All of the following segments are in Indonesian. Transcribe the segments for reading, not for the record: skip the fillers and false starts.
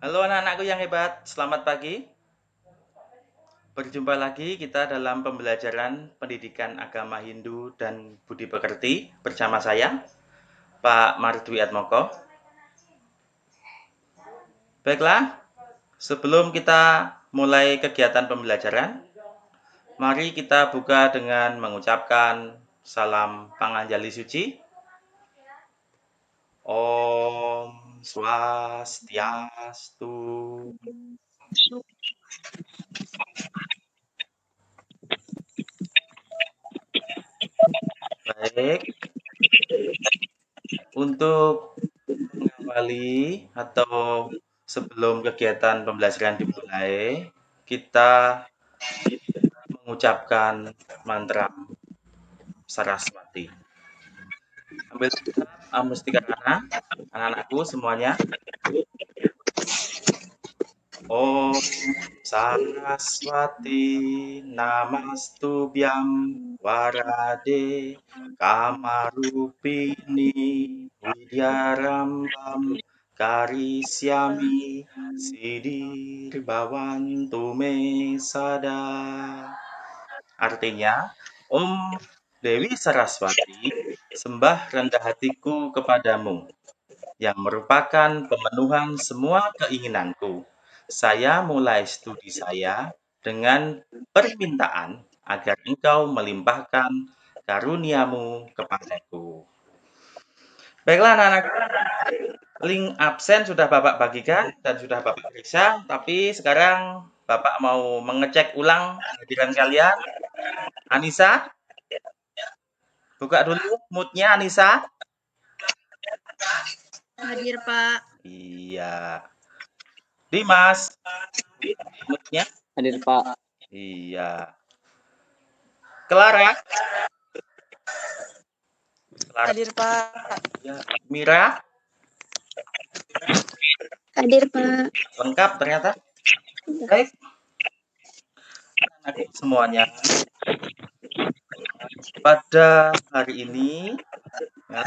Halo anak-anakku yang hebat, selamat pagi. Berjumpa lagi kita dalam pembelajaran pendidikan agama Hindu dan Budi Pekerti bersama saya, Pak Mardwi Atmoko. Baiklah, sebelum kita mulai kegiatan pembelajaran, mari kita buka dengan mengucapkan salam Panganjali Suci. Om Swastiastu. Baik, untuk mengawali atau sebelum kegiatan pembelajaran dimulai, kita mengucapkan mantra Saraswati. Ambil mustikahana, anak-anakku semuanya. Om Saraswati Namastubhyam Warade Kamarupini Widyarambam Karisyami Sidir Bhavantu Me Sada. Artinya, Om Dewi Saraswati, sembah rendah hatiku kepadamu yang merupakan pemenuhan semua keinginanku. Saya mulai studi saya dengan permintaan agar engkau melimpahkan karuniamu kepadaku. Baiklah anak-anak, link absen sudah Bapak bagikan dan sudah Bapak periksa, tapi sekarang Bapak mau mengecek ulang kehadiran kalian. Anissa, buka dulu moodnya Anissa. Hadir, Pak. Iya. Dimas, moodnya. Hadir, Pak. Iya. Clara. Hadir, Pak. Ya. Mira. Hadir, Pak. Lengkap ternyata. Baik. Anak semuanya. Pada hari ini, ya,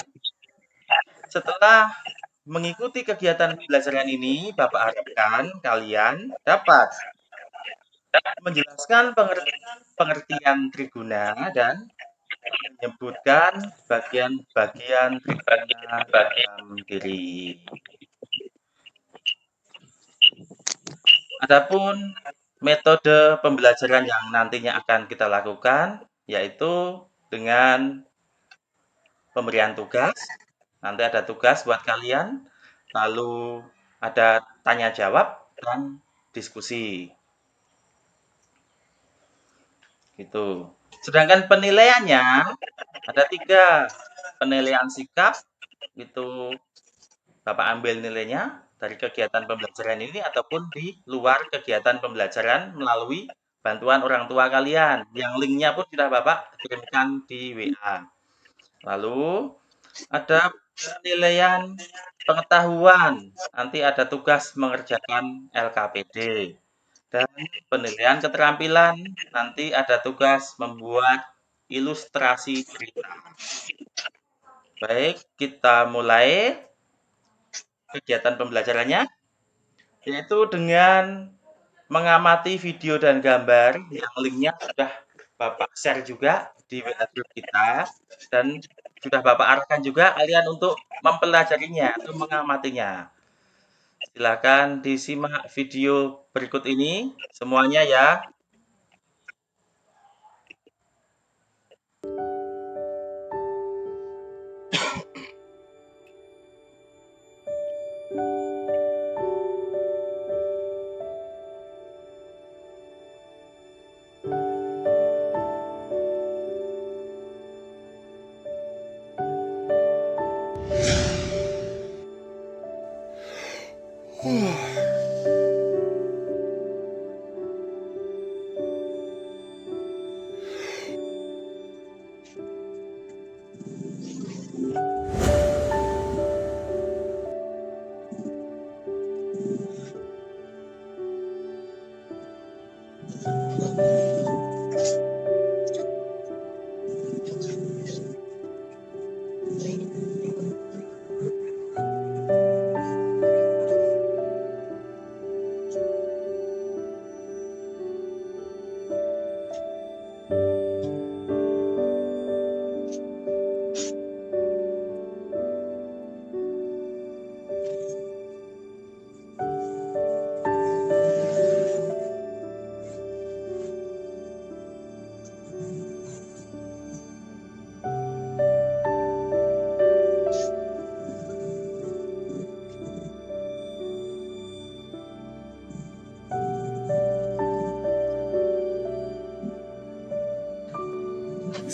setelah mengikuti kegiatan pembelajaran ini, Bapak harapkan kalian dapat menjelaskan pengertian triguna dan menyebutkan bagian-bagian triguna dalam diri. Adapun metode pembelajaran yang nantinya akan kita lakukan yaitu dengan pemberian tugas. Nanti ada tugas buat kalian, lalu ada tanya jawab dan diskusi. Gitu. Sedangkan penilaiannya ada 3. Penilaian sikap, itu Bapak ambil nilainya dari kegiatan pembelajaran ini ataupun di luar kegiatan pembelajaran melalui bantuan orang tua kalian. Yang linknya pun sudah Bapak kirimkan di WA. Lalu ada penilaian pengetahuan. Nanti ada tugas mengerjakan LKPD. Dan penilaian keterampilan, nanti ada tugas membuat ilustrasi cerita. Baik, kita mulai kegiatan pembelajarannya, yaitu dengan mengamati video dan gambar yang linknya sudah Bapak share juga di WA group kita, dan sudah Bapak arahkan juga kalian untuk mempelajarinya atau mengamatinya. Silakan disimak video berikut ini semuanya ya.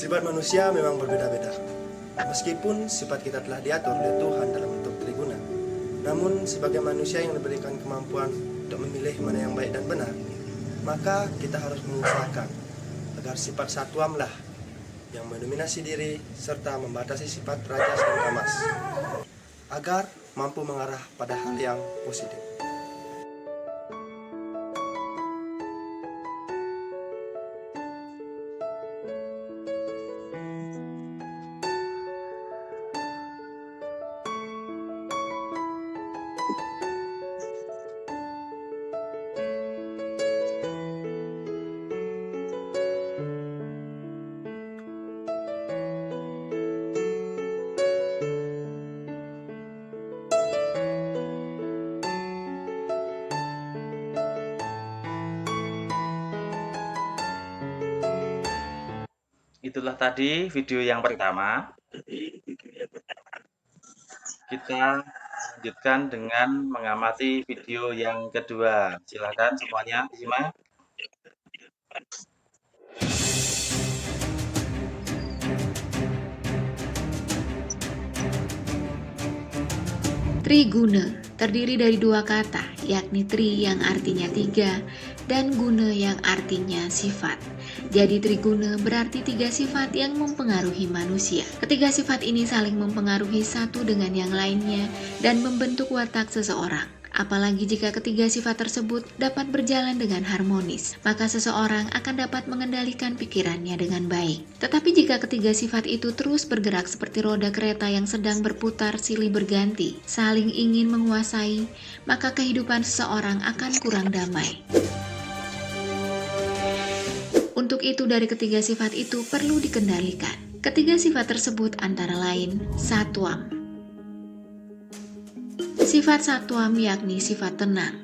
Sifat manusia memang berbeda-beda. Meskipun sifat kita telah diatur oleh Tuhan dalam bentuk triguna, namun sebagai manusia yang diberikan kemampuan untuk memilih mana yang baik dan benar, maka kita harus mengusahakan agar sifat satwamlah yang mendominasi diri serta membatasi sifat rajas dan tamas, agar mampu mengarah pada hal yang positif. Itulah tadi video yang pertama. Kita lanjutkan dengan mengamati video yang kedua. Silakan semuanya simak. Triguna terdiri dari dua kata, yakni tri yang artinya tiga dan guna yang artinya sifat. Jadi triguna berarti tiga sifat yang mempengaruhi manusia. Ketiga sifat ini saling mempengaruhi satu dengan yang lainnya dan membentuk watak seseorang. Apalagi jika ketiga sifat tersebut dapat berjalan dengan harmonis, maka seseorang akan dapat mengendalikan pikirannya dengan baik. Tetapi jika ketiga sifat itu terus bergerak seperti roda kereta yang sedang berputar silih berganti, saling ingin menguasai, maka kehidupan seseorang akan kurang damai. Untuk itu dari ketiga sifat itu perlu dikendalikan. Ketiga sifat tersebut antara lain satwam. Sifat satwam yakni sifat tenang,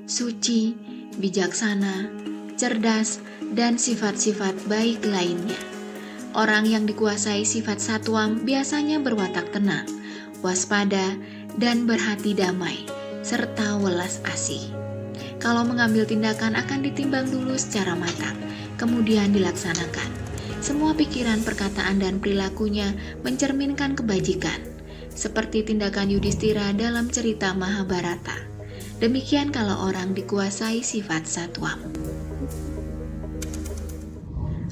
suci, bijaksana, cerdas, dan sifat-sifat baik lainnya. Orang yang dikuasai sifat satwam biasanya berwatak tenang, waspada, dan berhati damai, serta welas asih. Kalau mengambil tindakan akan ditimbang dulu secara matang, kemudian dilaksanakan. Semua pikiran, perkataan, dan perilakunya mencerminkan kebajikan, seperti tindakan Yudhistira dalam cerita Mahabharata. Demikian kalau orang dikuasai sifat satwam.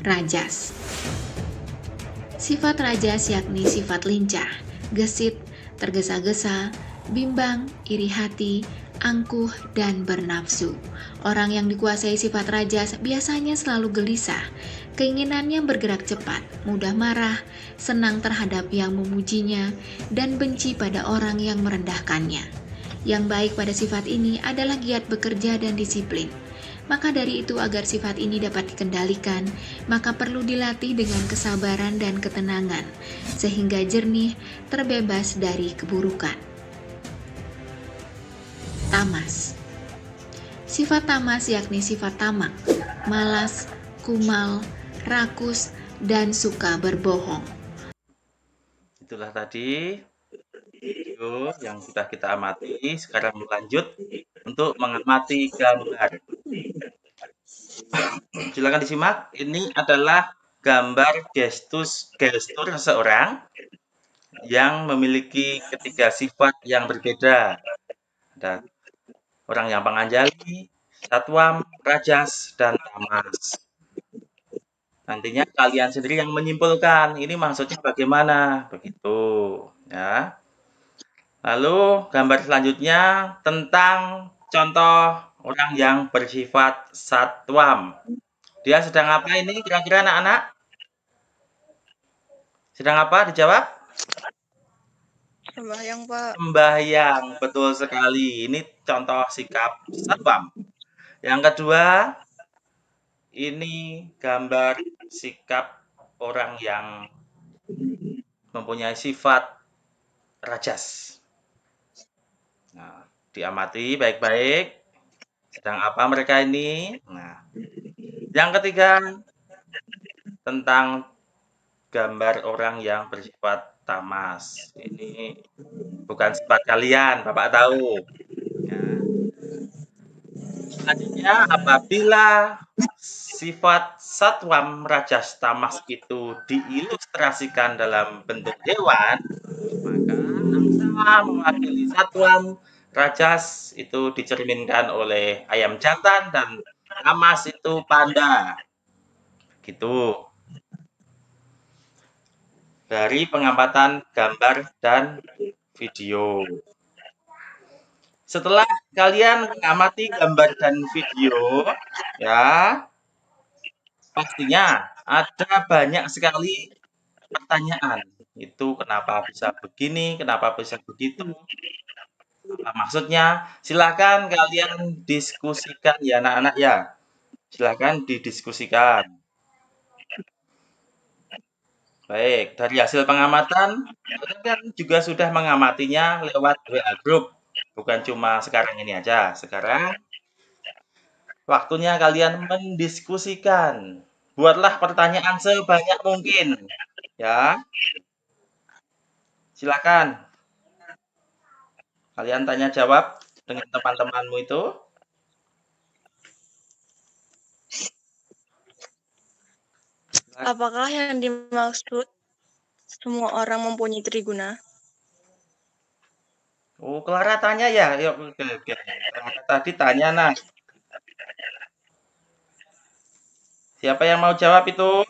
Rajas. Sifat rajas yakni sifat lincah, gesit, tergesa-gesa, bimbang, iri hati, angkuh, dan bernafsu. Orang yang dikuasai sifat rajas biasanya selalu gelisah, keinginannya bergerak cepat, mudah marah, senang terhadap yang memujinya, dan benci pada orang yang merendahkannya. Yang baik pada sifat ini adalah giat bekerja dan disiplin. Maka dari itu agar sifat ini dapat dikendalikan, maka perlu dilatih dengan kesabaran dan ketenangan, sehingga jernih, terbebas dari keburukan. Tamas. Sifat tamas yakni sifat tamak, malas, kumal, rakus, dan suka berbohong. Itulah tadi video yang sudah kita amati. Sekarang lanjut untuk mengamati gambar. Silakan disimak. Ini adalah gambar gestur seseorang yang memiliki ketiga sifat yang berbeda. Ada orang yang panganjali, satwam, rajas, dan tamas. Nantinya kalian sendiri yang menyimpulkan ini maksudnya bagaimana, begitu ya. Lalu gambar selanjutnya tentang contoh orang yang bersifat satwam. Dia sedang apa ini kira-kira anak-anak? Sedang apa? Dijawab? Sembahyang, Pak. Sembahyang, betul sekali. Ini contoh sikap satwam. Yang kedua, ini gambar sikap orang yang mempunyai sifat rajas. Nah, diamati baik-baik. Sedang apa mereka ini? Nah, yang ketiga tentang gambar orang yang bersifat tamas. Ini bukan sifat kalian, Bapak tahu. Ya. Selanjutnya, apabila sifat satwam rajas tamas itu diilustrasikan dalam bentuk hewan, maka angsa mewakili satwam, rajas itu dicerminkan oleh ayam jantan, dan tamas itu panda. Gitu. Dari pengamatan gambar dan video. Setelah kalian mengamati gambar dan video, ya, pastinya ada banyak sekali pertanyaan. Itu kenapa bisa begini, kenapa bisa begitu, apa maksudnya? Silakan kalian diskusikan ya anak-anak ya. Silakan didiskusikan. Baik, dari hasil pengamatan, kalian kan juga sudah mengamatinya lewat WA Group. Bukan cuma sekarang ini aja. Sekarang waktunya kalian mendiskusikan. Buatlah pertanyaan sebanyak mungkin. Ya, silakan. Kalian tanya jawab dengan teman-temanmu itu. Apakah yang dimaksud semua orang mempunyai triguna? Oh, Clara tanya ya? Yuk, oke. Clara tadi tanya, nah. Siapa yang mau jawab itu?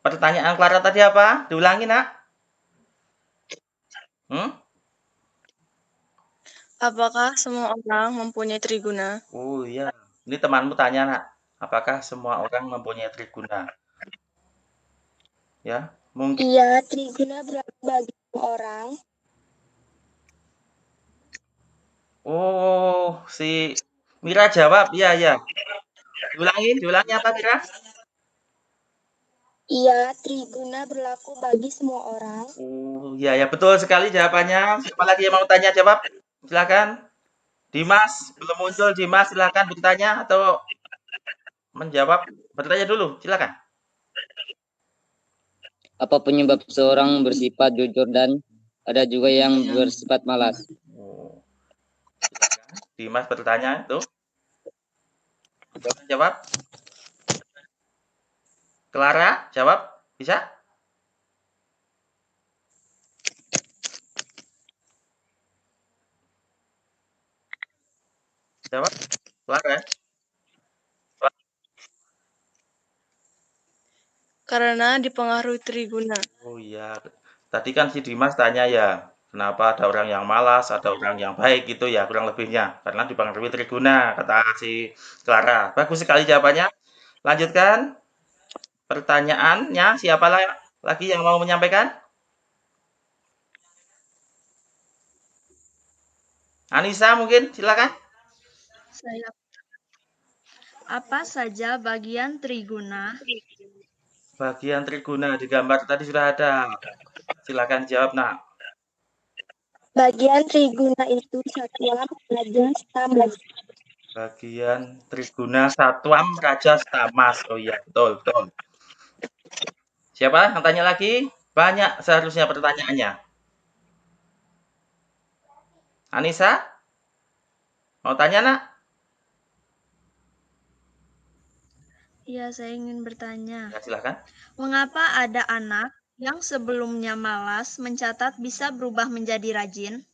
Pertanyaan Clara tadi apa? Diulangi, nak. Apakah semua orang mempunyai triguna? Oh iya, ini temanmu tanya, nak. Apakah semua orang mempunyai triguna? Ya, mungkin. Iya, triguna berlaku bagi orang. Oh, si Mira jawab, iya. Diulangi apa, Mira? Iya, triguna berlaku bagi semua orang. Oh, iya, betul sekali jawabannya. Siapa lagi yang mau tanya jawab? Silakan. Dimas, belum muncul Dimas, silakan bertanya atau menjawab. Bertanya dulu, silakan. Apa penyebab seorang bersifat jujur dan ada juga yang bersifat malas? Oh. Silakan. Dimas bertanya itu. Jawab. Clara, jawab. Bisa? Jawab. Clara. Karena dipengaruhi triguna. Oh iya. Tadi kan si Dimas tanya ya, kenapa ada orang yang malas, ada orang yang baik gitu ya, kurang lebihnya. Karena dipengaruhi triguna, kata si Clara. Bagus sekali jawabannya. Lanjutkan. Pertanyaannya, siapa lagi yang mau menyampaikan? Anissa mungkin, silakan. Apa saja bagian triguna? Bagian triguna di gambar tadi sudah ada. Silakan jawab, nak. Bagian triguna itu satwam, rajas, tamas. Bagian triguna satwam rajas tamas. Oh iya, betul. Siapa yang tanya lagi? Banyak seharusnya pertanyaannya. Anissa? Mau tanya, nak? Ya, saya ingin bertanya. Ya, silakan. Mengapa ada anak yang sebelumnya malas mencatat bisa berubah menjadi rajin?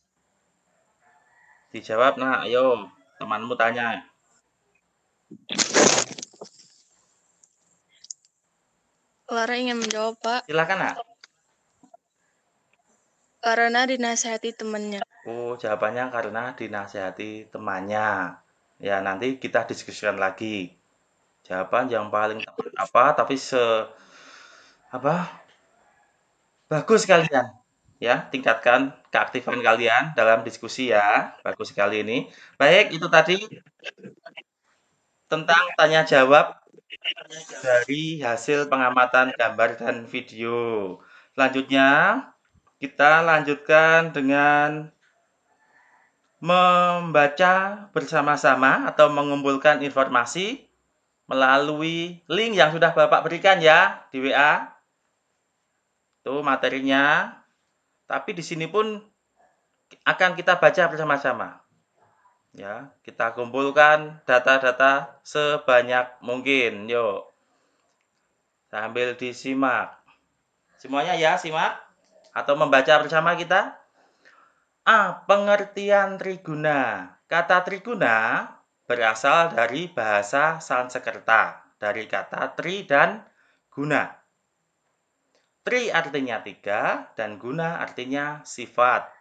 Dijawab, nah, ayo. Temanmu tanya. Clara ingin menjawab, Pak. Silakan, nak. Karena dinasihati temannya. Oh, jawabannya karena dinasihati temannya. Ya, nanti kita diskusikan lagi. Jawaban yang paling tepat apa, tapi bagus kalian. Ya, tingkatkan keaktifan kalian dalam diskusi ya. Bagus sekali ini. Baik, itu tadi tentang tanya jawab dari hasil pengamatan gambar dan video. Selanjutnya, kita lanjutkan dengan membaca bersama-sama atau mengumpulkan informasi melalui link yang sudah Bapak berikan ya di WA. Itu materinya. Tapi di sini pun akan kita baca bersama-sama. Ya, kita kumpulkan data-data sebanyak mungkin. Yuk, sambil disimak. Semuanya ya, simak atau membaca bersama kita. A. Pengertian triguna. Kata triguna berasal dari bahasa Sanskerta, dari kata tri dan guna. Tri artinya tiga dan guna artinya sifat.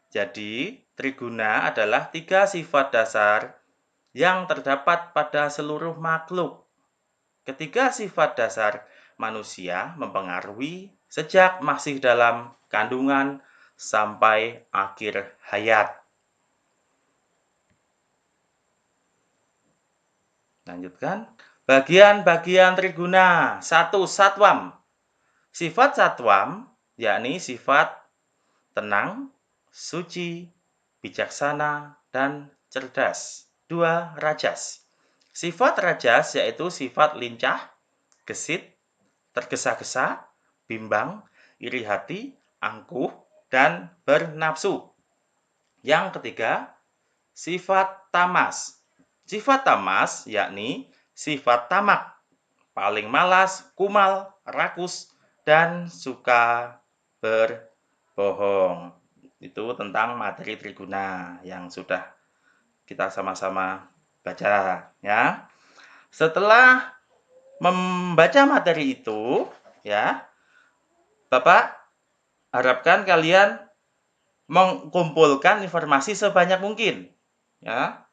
Jadi, triguna adalah tiga sifat dasar yang terdapat pada seluruh makhluk. Ketiga sifat dasar manusia mempengaruhi sejak masih dalam kandungan sampai akhir hayat. Lanjutkan. Bagian-bagian triguna. 1. Satwam. Sifat satwam yakni sifat tenang, suci, bijaksana, dan cerdas. 2. Rajas. Sifat rajas yaitu sifat lincah, gesit, tergesa-gesa, bimbang, iri hati, angkuh, dan bernafsu. Yang ketiga, sifat tamas. Sifat tamas yakni sifat tamak, paling malas, kumal, rakus, dan suka berbohong. Itu tentang materi triguna yang sudah kita sama-sama baca ya. Setelah membaca materi itu ya, Bapak harapkan kalian mengumpulkan informasi sebanyak mungkin ya.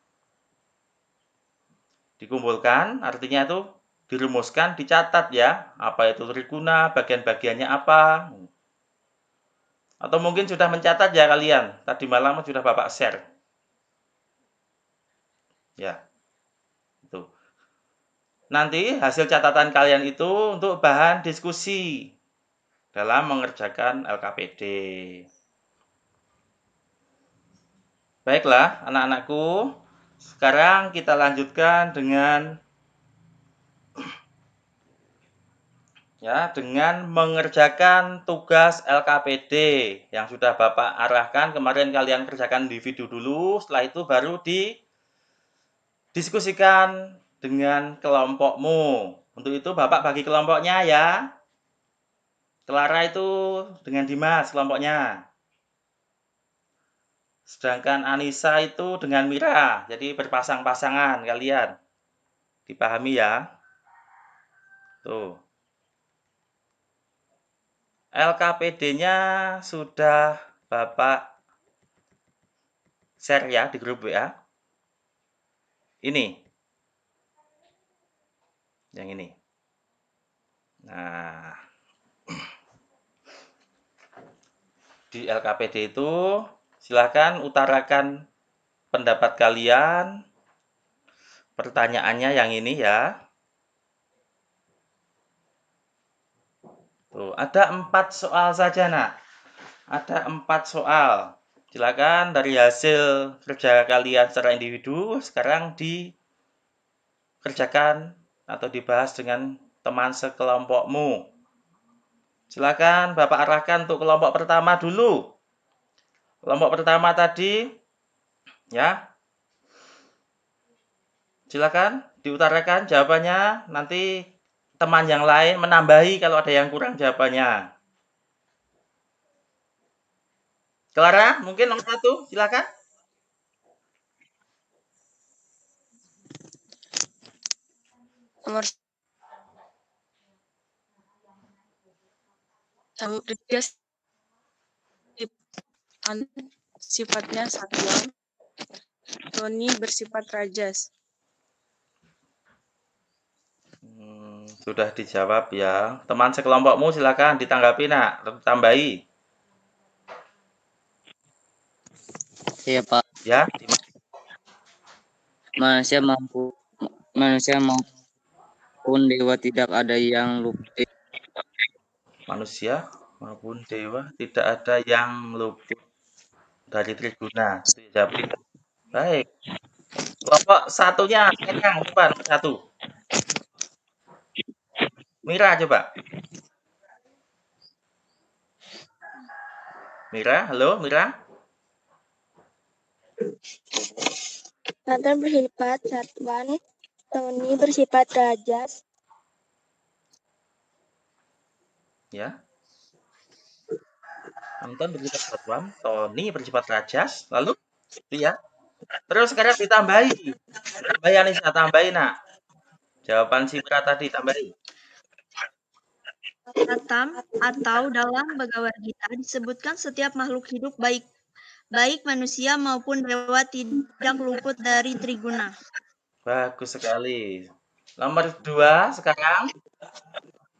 Dikumpulkan artinya itu dirumuskan, dicatat ya, apa itu triguna, bagian-bagiannya apa. Atau mungkin sudah mencatat ya kalian, tadi malam sudah Bapak share. Ya, itu. Nanti hasil catatan kalian itu untuk bahan diskusi dalam mengerjakan LKPD. Baiklah, anak-anakku, sekarang kita lanjutkan dengan mengerjakan tugas LKPD yang sudah Bapak arahkan. Kemarin kalian kerjakan di video dulu, setelah itu baru didiskusikan dengan kelompokmu. Untuk itu Bapak bagi kelompoknya ya. Clara itu dengan Dimas kelompoknya. Sedangkan Anissa itu dengan Mira. Jadi berpasang-pasangan kalian. Dipahami ya? Tuh. LKPD-nya sudah Bapak share ya di grup WA. Ini. Yang ini. Nah, di LKPD itu silakan utarakan pendapat kalian. Pertanyaannya yang ini ya. Tuh, ada 4 soal saja, Nak. Ada 4 soal. Silakan dari hasil kerja kalian secara individu sekarang dikerjakan atau dibahas dengan teman sekelompokmu. Silakan Bapak arahkan untuk kelompok pertama dulu. Kelompok pertama tadi ya. Silakan diutarakan jawabannya, nanti teman yang lain menambahi kalau ada yang kurang jawabannya. Clara, mungkin nomor 1, silakan. Nomor 3 sifatnya satwam. Tony bersifat rajas. Sudah dijawab ya. Teman sekelompokmu silakan ditanggapi, Nak. Tambahi. Iya, Pak. Ya, Manusia maupun dewa tidak ada yang luput. manusia maupun dewa tidak ada yang luput dari triguna. Itu ya, jawab. Baik. Kelompok satunya sekarang coba nomor 1. Mira coba. Mira, halo Mira. Nathan bersifat satuan, Tony bersifat rajas, Ya. Anton bersifat satuan, Tony bersifat rajas, lalu ya. Terus sekarang ditambahi. Tambahi Anissa, tambahi nak. Jawaban si Pra tadi tambahi. Atam atau dalam Bhagavad Gita disebutkan setiap makhluk hidup baik manusia maupun dewa tidak luput dari triguna. Bagus sekali. Nomor 2 sekarang.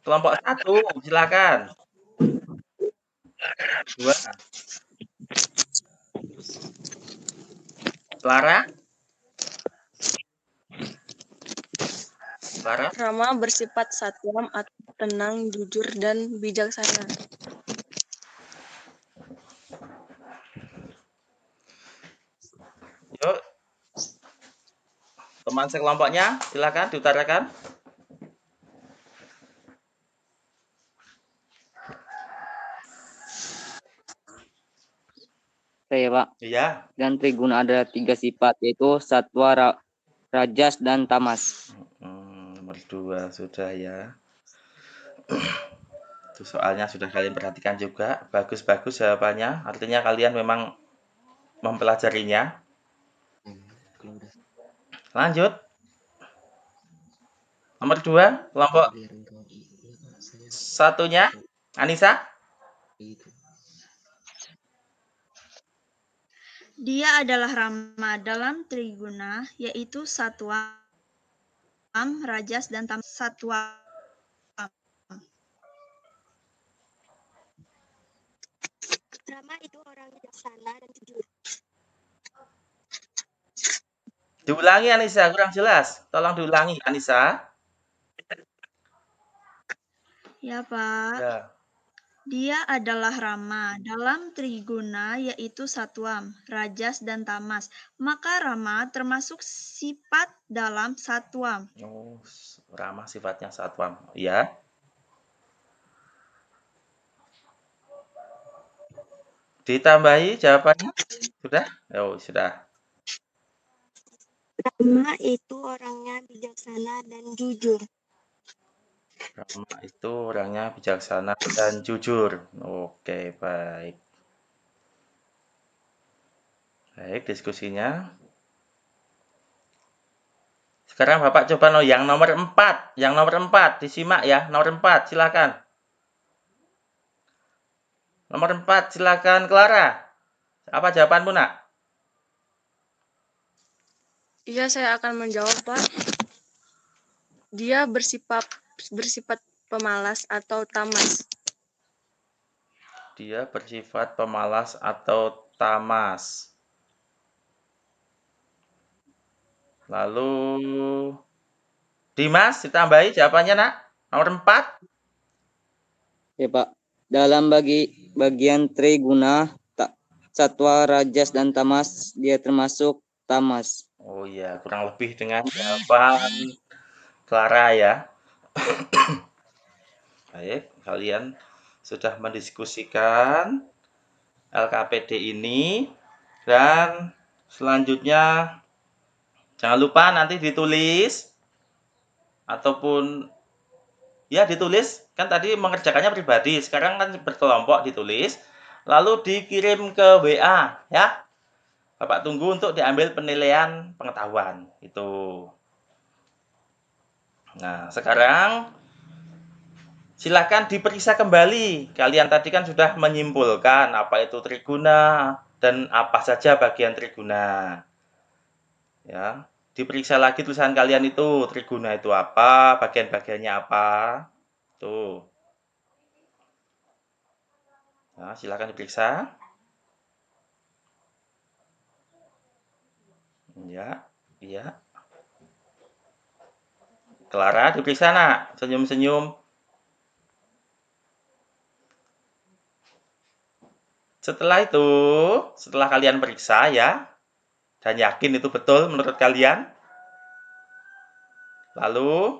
Kelompok 1, silakan. 2. Clara? Clara? Rama bersifat satwam atau tenang, jujur, dan bijaksana. Yuk. Teman sekelompoknya, silakan diutarakan. Saya, Pak. Iya. Dan triguna ada 3 sifat, yaitu satwa, rajas, dan tamas. Nomor 2 sudah ya. Itu soalnya sudah kalian perhatikan juga. Bagus-bagus jawabannya. Artinya kalian memang mempelajarinya. Lanjut. Nomor 2, kelompok satunya, Anissa. Dia adalah Rama dalam triguna, yaitu satwam, rajas, dan tamas. Satwam. Rama itu orang bijaksana dan jujur. Diulangi Anissa, kurang jelas. Tolong diulangi Anissa. Ya, Pak. Ya. Dia adalah Rama dalam triguna, yaitu satwam, rajas, dan tamas. Maka Rama termasuk sifat dalam satwam. Oh, Rama sifatnya satwam. Ya. Ditambahi jawabannya? Sudah? Oh, sudah. Rama itu orangnya bijaksana dan jujur. Rama itu orangnya bijaksana dan jujur. Oke, baik. Baik, diskusinya. Sekarang Bapak coba yang nomor 4. Yang nomor 4, disimak ya. Nomor 4, silakan. Nomor 4, silakan Clara. Apa jawabanmu, nak? Iya, saya akan menjawab, Pak. Dia bersifat pemalas atau tamas. Dia bersifat pemalas atau tamas. Lalu Dimas, ditambahi jawabannya, nak. Nomor 4. Ya, Pak. Dalam bagian triguna, satwa, rajas, dan tamas, dia termasuk tamas. Oh iya, kurang lebih dengan jawaban Clara ya. Baik, kalian sudah mendiskusikan LKPD ini, dan selanjutnya jangan lupa nanti ditulis ataupun ya ditulis, kan tadi mengerjakannya pribadi, sekarang kan berkelompok ditulis lalu dikirim ke WA ya. Bapak tunggu untuk diambil penilaian pengetahuan itu. Nah, sekarang silakan diperiksa kembali. Kalian tadi kan sudah menyimpulkan apa itu triguna dan apa saja bagian triguna. Ya, diperiksa lagi tulisan kalian itu, triguna itu apa, bagian-bagiannya apa. Tuh. Nah, silakan diperiksa. Ya, iya. Clara, diperiksa nak, senyum-senyum. Setelah kalian periksa ya, dan yakin itu betul menurut kalian, lalu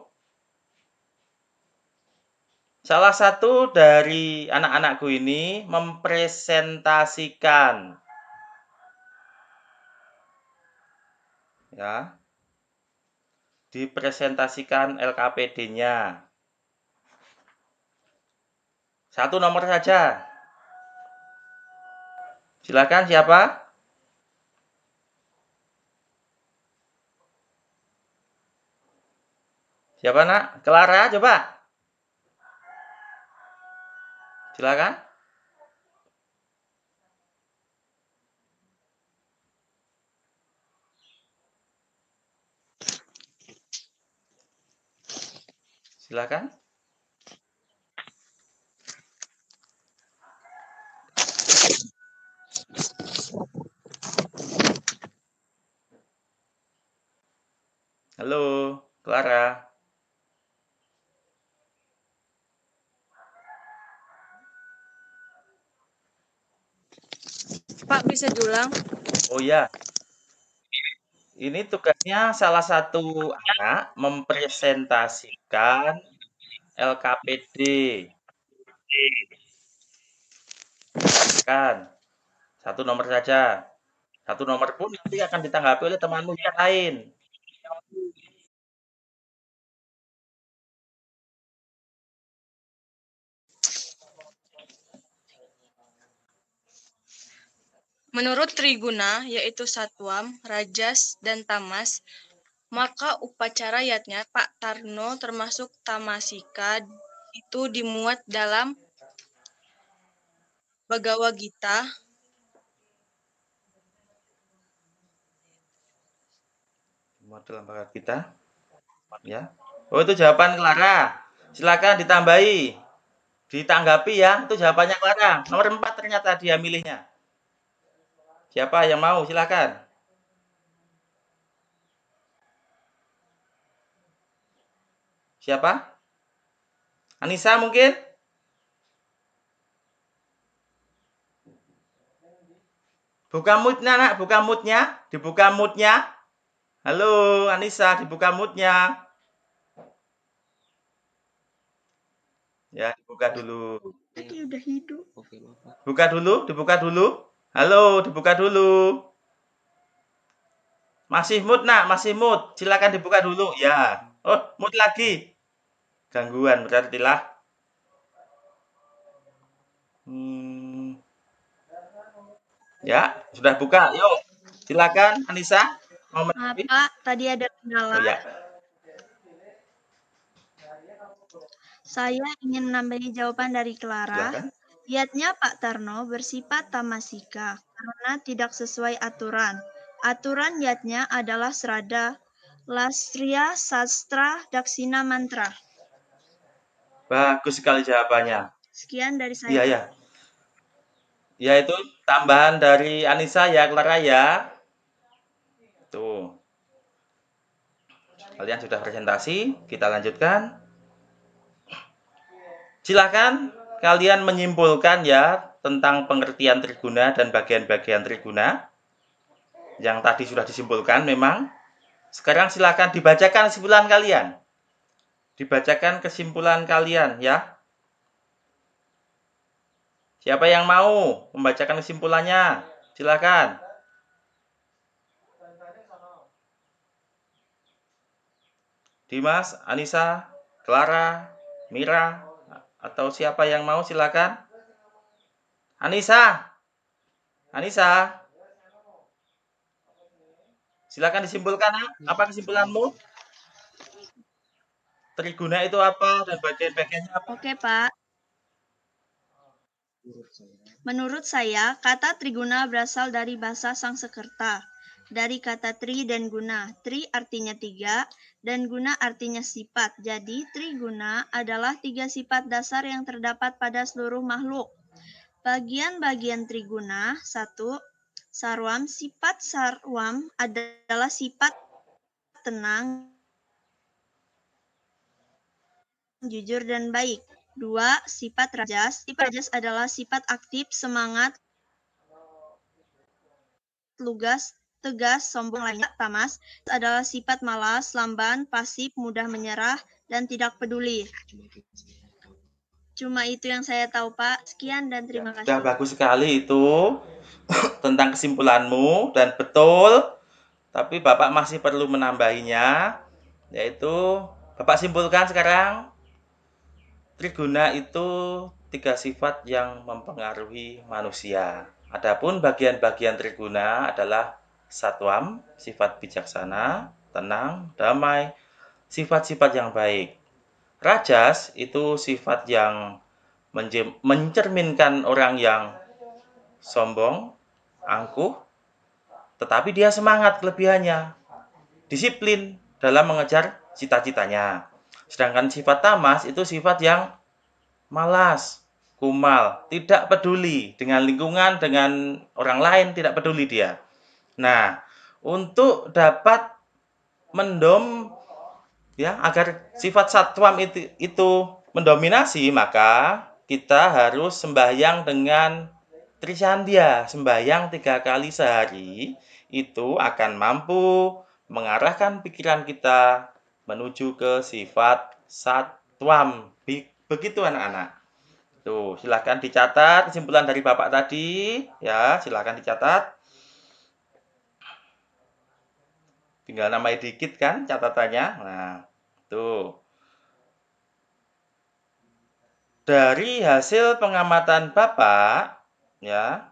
salah satu dari anak-anakku ini mempresentasikan Ya. Dipresentasikan LKPD-nya. Satu nomor saja. Silakan siapa? Siapa nak? Clara coba. Silakan. Silakan. Halo, Clara. Pak, bisa diulang? Oh ya, ini tugasnya salah satu anak mempresentasikan LKPD. Kan, satu nomor saja. Satu nomor pun nanti akan ditanggapi oleh temanmu yang lain. Menurut Triguna, yaitu Satwam, Rajas, dan Tamas, maka upacara yatnya Pak Tarno termasuk Tamasika itu dimuat dalam Bhagavad Gita. Dalam bakat kita, ya. Oh, itu jawaban Clara. Silakan ditambahi, ditanggapi ya. Itu jawabannya Clara. Nomor 4 ternyata dia milihnya. Siapa yang mau? Silakan. Siapa? Anissa mungkin? Buka moodnya nak, buka moodnya. Dibuka moodnya. Halo Anissa, dibuka moodnya. Ya, dibuka dulu. Tadi udah hidup. Buka dulu, dibuka dulu. Halo, dibuka dulu. Masih mood nak, masih mood. Silakan dibuka dulu. Ya. Oh, mood lagi. Gangguan berarti lah. Ya, sudah buka. Yuk, silakan Anissa. Mau Maaf, menjawab? Pak, tadi ada kendala. Oh ya. Saya ingin menambahi jawaban dari Clara. Silakan. Yatnya Pak Tarno bersifat tamasika karena tidak sesuai aturan. Aturan yatnya adalah Srada, Lasria, Sastra, Daksina, Mantra. Bagus sekali jawabannya. Sekian dari saya. Iya, ya. Ya, itu tambahan dari Anissa ya, Clara ya. Tuh. Kalian sudah presentasi, kita lanjutkan. Silakan kalian menyimpulkan ya tentang pengertian triguna dan bagian-bagian triguna yang tadi sudah disimpulkan memang. Sekarang silakan dibacakan kesimpulan kalian. Dibacakan kesimpulan kalian ya. Siapa yang mau membacakan kesimpulannya? Silakan. Dimas, Anissa, Clara, Mira, atau siapa yang mau silakan. Anissa. Anissa. Silakan disimpulkan apa kesimpulanmu? Triguna itu apa dan bagian-bagiannya apa? Oke, Pak. Menurut saya, kata Triguna berasal dari bahasa Sangsekerta. Dari kata tri dan guna. Tri artinya 3 dan guna artinya sifat. Jadi, Triguna adalah 3 sifat dasar yang terdapat pada seluruh makhluk. Bagian-bagian Triguna. 1. Sarwam. Sifat sarwam adalah sifat tenang, jujur, dan baik. 2. Sifat rajas. Sifat rajas adalah sifat aktif, semangat, lugas, tegas, sombong lainnya. Tamas adalah sifat malas, lamban, pasif, mudah menyerah, dan tidak peduli. Cuma itu yang saya tahu, Pak. Sekian dan terima Sudah kasih. bagus sekali itu tentang kesimpulanmu dan betul tapi Bapak masih perlu menambahinya, yaitu Bapak simpulkan sekarang, Triguna itu 3 sifat yang mempengaruhi manusia. Adapun bagian-bagian Triguna adalah Satwam, sifat bijaksana, tenang, damai, sifat-sifat yang baik. Rajas itu sifat yang mencerminkan orang yang sombong, angkuh, tetapi dia semangat kelebihannya, disiplin dalam mengejar cita-citanya. Sedangkan sifat tamas itu sifat yang malas, kumal, tidak peduli dengan lingkungan, dengan orang lain, tidak peduli dia. Nah, untuk dapat agar sifat satwam itu mendominasi, maka kita harus sembahyang dengan Trisandya, sembahyang 3 kali sehari, itu akan mampu mengarahkan pikiran kita menuju ke sifat satwam. Begitu anak-anak. Tuh, silahkan dicatat kesimpulan dari Bapak tadi, ya, silahkan dicatat. Tinggal namanya dikit kan catatannya. Nah, tuh. Dari hasil pengamatan Bapak, ya,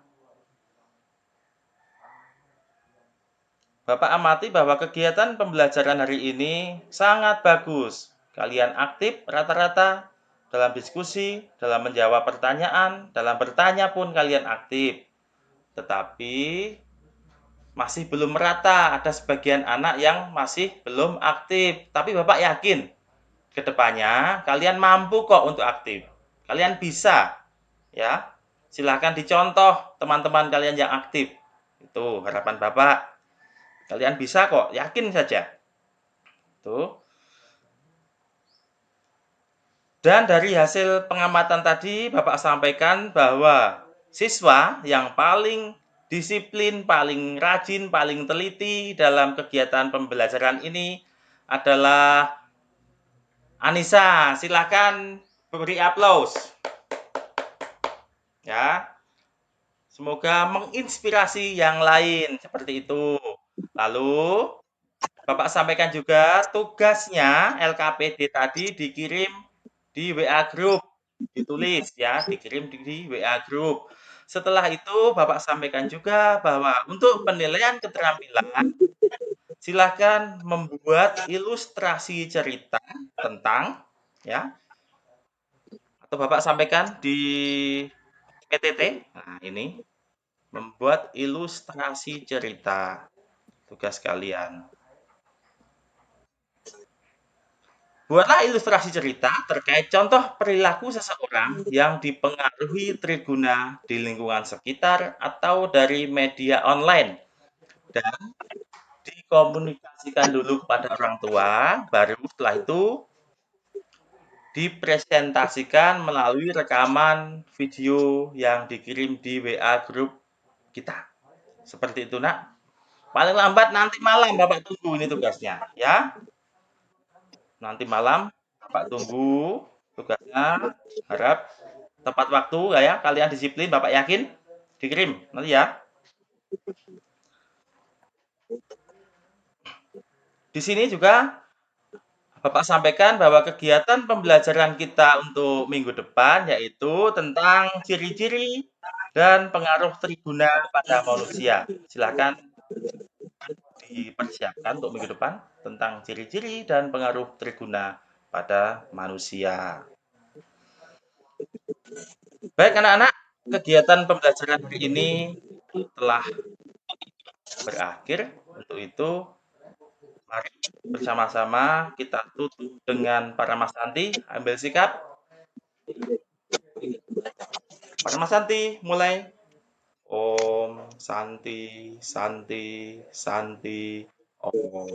Bapak amati bahwa kegiatan pembelajaran hari ini sangat bagus. Kalian aktif rata-rata dalam diskusi, dalam menjawab pertanyaan, dalam bertanya pun kalian aktif. Tetapi masih belum merata, ada sebagian anak yang masih belum aktif. Tapi Bapak yakin ke depannya kalian mampu kok untuk aktif. Kalian bisa, ya. Silahkan dicontoh teman-teman kalian yang aktif. Itu harapan Bapak. Kalian bisa kok, yakin saja. Tuh. Dan dari hasil pengamatan tadi Bapak sampaikan bahwa siswa yang paling disiplin, paling rajin, paling teliti dalam kegiatan pembelajaran ini adalah Anissa. Silakan beri aplaus. Ya. Semoga menginspirasi yang lain seperti itu. Lalu Bapak sampaikan juga tugasnya LKPD tadi dikirim di WA Group, ditulis ya, dikirim di WA Group. Setelah itu Bapak sampaikan juga bahwa untuk penilaian keterampilan silakan membuat ilustrasi cerita tentang, ya, atau Bapak sampaikan di PTT. Nah, ini membuat ilustrasi cerita tugas kalian. Buatlah ilustrasi cerita terkait contoh perilaku seseorang yang dipengaruhi Triguna di lingkungan sekitar atau dari media online dan dikomunikasikan dulu kepada orang tua, baru setelah itu dipresentasikan melalui rekaman video yang dikirim di WA grup kita. Seperti itu, Nak. Paling lambat nanti malam Bapak tunggu ini tugasnya, ya. Nanti malam Bapak tunggu tugasnya, harap tepat waktu ya, kalian disiplin, Bapak yakin dikirim nanti ya. Di sini juga Bapak sampaikan bahwa kegiatan pembelajaran kita untuk minggu depan yaitu tentang ciri-ciri dan pengaruh Triguna pada manusia. Silakan dipersiapkan untuk minggu depan tentang ciri-ciri dan pengaruh Triguna pada manusia. Baik anak-anak, kegiatan pembelajaran hari ini telah berakhir. Untuk itu, mari bersama-sama kita tutup dengan para Mas Santi, ambil sikap. Para Mas Santi, mulai. Om Santi, Santi, Santi, Om.